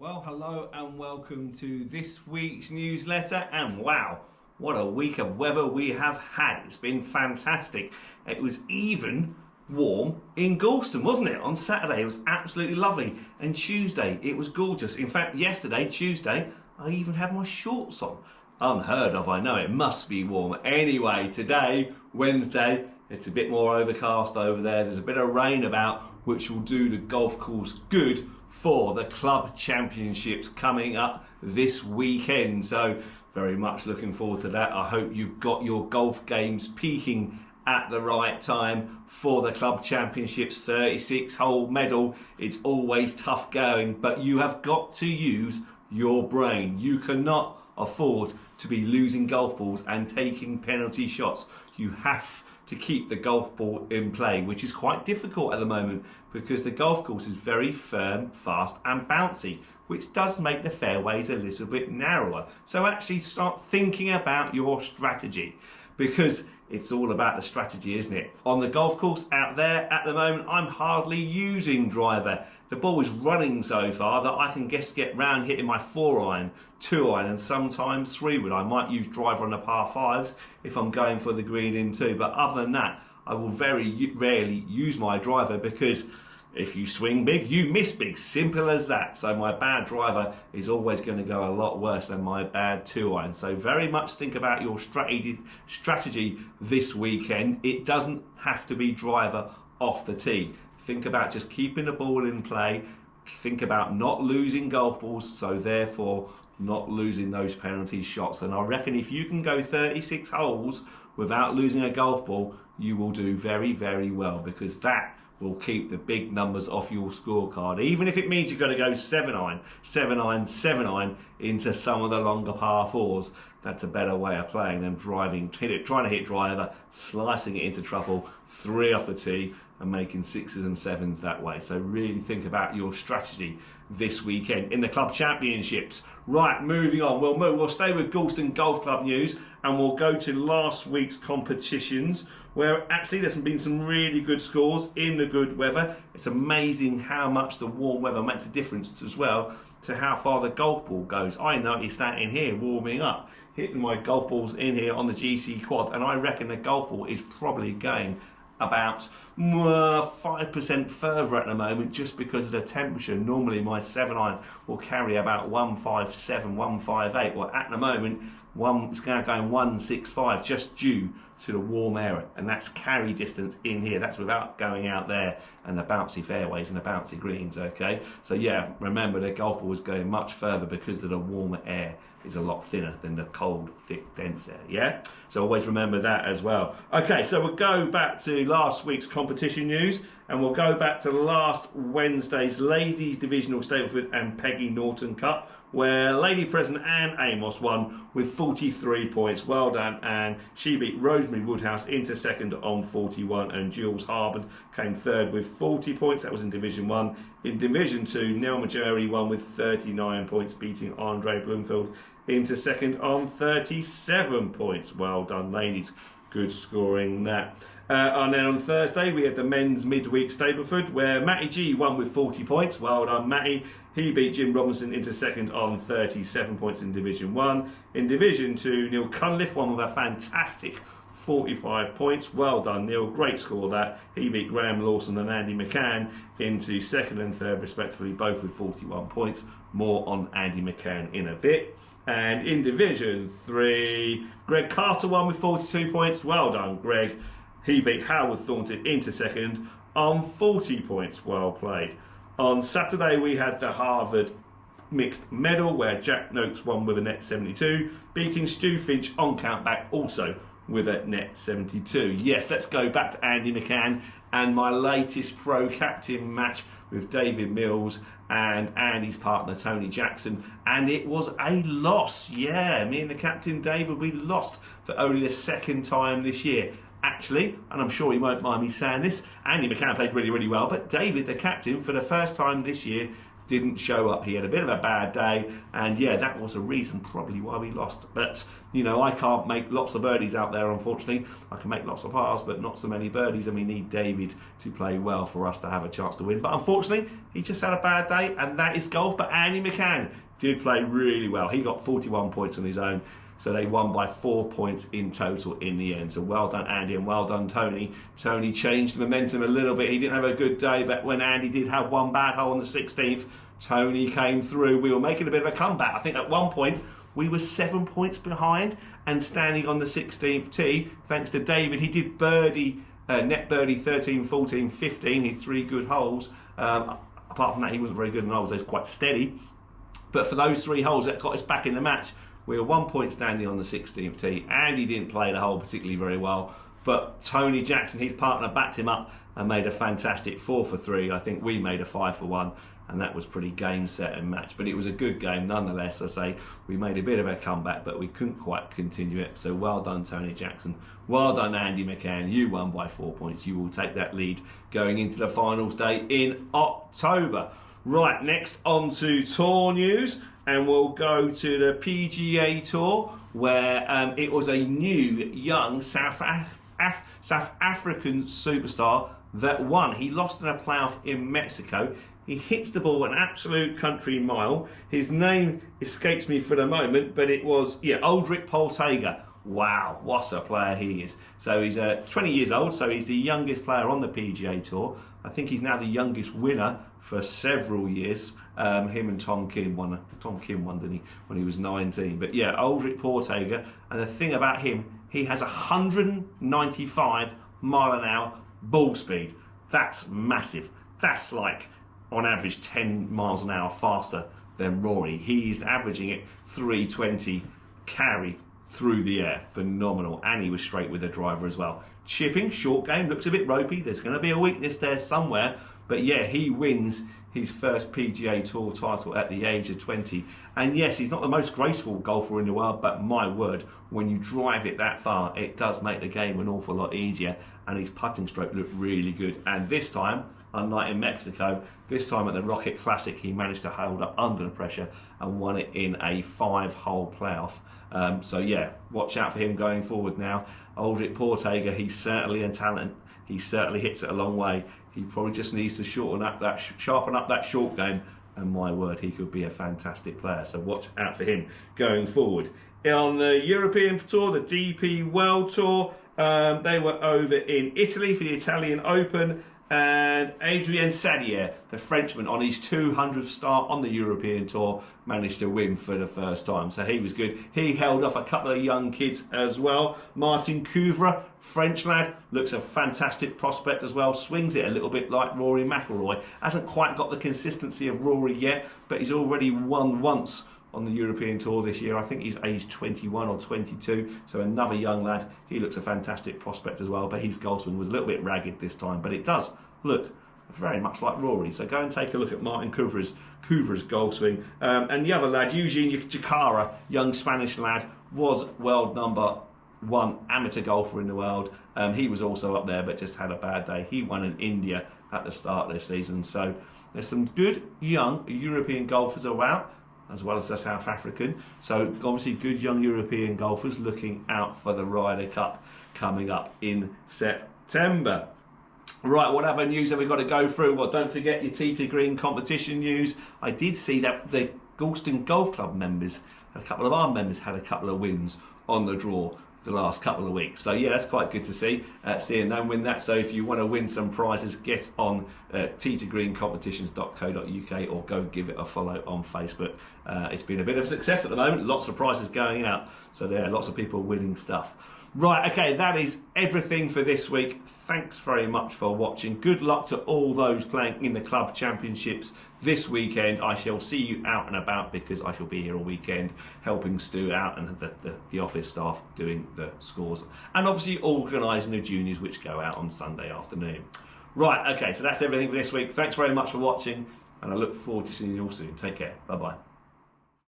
Well, hello and welcome to this week's newsletter. And wow, what a week of weather we have had. It's been fantastic. It was even warm in Gorleston, wasn't it? On Saturday, it was absolutely lovely. And Tuesday, it was gorgeous. In fact, yesterday, Tuesday, I even had my shorts on. Unheard of, I know. It must be warm. Anyway, today, Wednesday, it's a bit more overcast over there. There's a bit of rain about, which will do the golf course good for the club championships coming up this weekend. So very much looking forward to that. I hope you've got your golf games peaking at the right time for the club championships. 36-hole medal. It's always tough going, but you have got to use your brain. You cannot afford to be losing golf balls and taking penalty shots. You have to keep the golf ball in play, which is quite difficult at the moment because the golf course is very firm, fast and bouncy, which does make the fairways a little bit narrower. So actually start thinking about your strategy, because it's all about the strategy, isn't it? On the golf course out there at the moment, I'm hardly using driver. The ball is running so far that I can just get round hitting my 4-iron, 2-iron and sometimes 3-wood. I might use driver on the par 5s if I'm going for the green in 2. But other than that, I will very rarely use my driver, because if you swing big, you miss big. Simple as that. So my bad driver is always going to go a lot worse than my bad 2-iron. So very much think about your strategy this weekend. It doesn't have to be driver off the tee. Think about just keeping the ball in play. Think about not losing golf balls, so therefore not losing those penalty shots. And I reckon if you can go 36 holes without losing a golf ball, you will do very well, because that will keep the big numbers off your scorecard. Even if it means you've got to go 7-iron, 7-iron, 7-iron into some of the longer par 4s. That's a better way of playing than trying to hit driver, slicing it into trouble, 3 off the tee and making 6s and 7s that way. So really think about your strategy this weekend in the club championships. Right, moving on. We'll stay with Gorleston Golf Club news and we'll go to last week's competitions, where actually there's been some really good scores in the good weather. It's amazing how much the warm weather makes a difference as well to how far the golf ball goes. I noticed that in here warming up, hitting my golf balls in here on the GC quad, and I reckon the golf ball is probably going about 5% further at the moment, just because of the temperature. Normally my 7-iron will carry about 157, 158. Well, at the moment, it's now going 165, just due to the warm air, and that's carry distance in here. That's without going out there and the bouncy fairways and the bouncy greens. Okay, so yeah, remember the golf ball is going much further because of the warmer air is a lot thinner than the cold, thick, dense air. Yeah, so always remember that as well. Okay, so we'll go back to last week's competition news, and we'll go back to last Wednesday's Ladies Divisional Stableford and Peggy Norton Cup, where Lady President Anne Amos won with 43 points. Well done, Anne. She beat Rosemary Woodhouse into second on 41, and Jules Harbord came third with 40 points. That was in Division 1. In Division 2, Nell Majori won with 39 points, beating Andre Bloomfield into second on 37 points. Well done, ladies. Good scoring that. And then on Thursday, we had the men's midweek Stableford, where Matty G won with 40 points. Well done, Matty. He beat Jim Robinson into second on 37 points in Division 1. In Division 2, Neil Cunliffe won with a fantastic 45 points. Well done, Neil. Great score that. He beat Graham Lawson and Andy McCann into second and third, respectively, both with 41 points. More on Andy McCann in a bit. And in Division 3, Greg Carter won with 42 points. Well done, Greg. He beat Howard Thornton into second on 40 points. Well played. On Saturday, we had the Harvard Mixed Medal, where Jack Noakes won with a net 72, beating Stu Finch on countback also with a net 72. Yes, let's go back to Andy McCann and my latest pro captain match with David Mills and Andy's partner Tony Jackson, and it was a loss. Yeah, me and the captain David, we lost for only the second time this year. Actually, and I'm sure he won't mind me saying this, Andy McCann played really well, but David, the captain, for the first time this year, didn't show up. He had a bit of a bad day, and yeah, that was a reason probably why we lost. But you know, I can't make lots of birdies out there, unfortunately. I can make lots of pars, but not so many birdies, and we need David to play well for us to have a chance to win. But unfortunately, he just had a bad day, and that is golf. But Andy McCann did play really well. He got 41 points on his own. So they won by 4 points in total in the end. So well done, Andy, and well done, Tony. Tony changed the momentum a little bit. He didn't have a good day, but when Andy did have one bad hole on the 16th, Tony came through. We were making a bit of a comeback. I think at one point we were 7 points behind and standing on the 16th tee. Thanks to David, he did birdie, net birdie 13, 14, 15. He had 3 good holes. Apart from that, he wasn't very good in holes. He was quite steady. But for those 3 holes that got us back in the match, we were 1 point standing on the 16th tee. Andy didn't play the hole particularly very well, but Tony Jackson, his partner, backed him up and made a fantastic 4 for 3. I think we made a 5 for 1, and that was pretty game, set and match. But it was a good game nonetheless. I say we made a bit of a comeback, but we couldn't quite continue it. So well done, Tony Jackson. Well done, Andy McCann. You won by 4 points. You will take that lead going into the finals day in October. Right, next on to tour news. And we'll go to the PGA Tour, where it was a new, young South African superstar that won. He lost in a playoff in Mexico. He hits the ball an absolute country mile. His name escapes me for the moment, but it was, Ulrich Poltega. Wow, what a player he is. So he's 20 years old, so he's the youngest player on the PGA Tour. I think he's now the youngest winner for several years. Him and Tom Kim won, didn't he, when he was 19. But yeah, Ulrich Poltega. And the thing about him, he has 195 mile an hour ball speed. That's massive. That's like, on average, 10 miles an hour faster than Rory. He's averaging it 320 carry through the air. Phenomenal. And he was straight with the driver as well. Chipping, short game, looks a bit ropey. There's going to be a weakness there somewhere. But yeah, he wins his first PGA Tour title at the age of 20. And yes, he's not the most graceful golfer in the world, but my word, when you drive it that far, it does make the game an awful lot easier. And his putting stroke looked really good. And this time, unlike in Mexico, this time at the Rocket Classic, he managed to hold up under the pressure and won it in a 5-hole playoff. So yeah, watch out for him going forward now. Ulrich Poltega, he's certainly a talent. He certainly hits it a long way. He probably just needs to sharpen up that short game, and my word, he could be a fantastic player. So watch out for him going forward. On the European Tour, the DP World Tour, they were over in Italy for the Italian Open, and Adrien Sadier, the Frenchman, on his 200th start on the European Tour, managed to win for the first time. So he was good. He held off a couple of young kids as well. Martin Couvre, French lad, looks a fantastic prospect as well. Swings it a little bit like Rory McIlroy. Hasn't quite got the consistency of Rory yet, but he's already won once on the European Tour this year. I think he's aged 21 or 22, so another young lad. He looks a fantastic prospect as well, but his golf swing was a little bit ragged this time, but it does look very much like Rory. So go and take a look at Martin Couvre's golf swing. And the other lad, Eugene Jacara, young Spanish lad, was world number 1 amateur golfer in the world. He was also up there, but just had a bad day. He won in India at the start of this season. So there's some good young European golfers around, as well as the South African. So obviously good young European golfers looking out for the Ryder Cup coming up in September. Right, what other news have we got to go through? Well, don't forget your Tee to Green competition news. I did see that the Gorleston Golf Club members, a couple of our members had a couple of wins on the draw the last couple of weeks. So yeah, that's quite good to see, seeing them win that. So if you want to win some prizes, get on teetogreencompetitions.co.uk or go give it a follow on Facebook. It's been a bit of a success at the moment, lots of prizes going out, so there are lots of people winning stuff. Right, okay, that is everything for this week. Thanks very much for watching. Good luck to all those playing in the club championships this weekend. I shall see you out and about because I shall be here all weekend helping Stu out and the office staff doing the scores. And obviously organising the juniors which go out on Sunday afternoon. Right, okay, so that's everything for this week. Thanks very much for watching and I look forward to seeing you all soon. Take care. Bye-bye.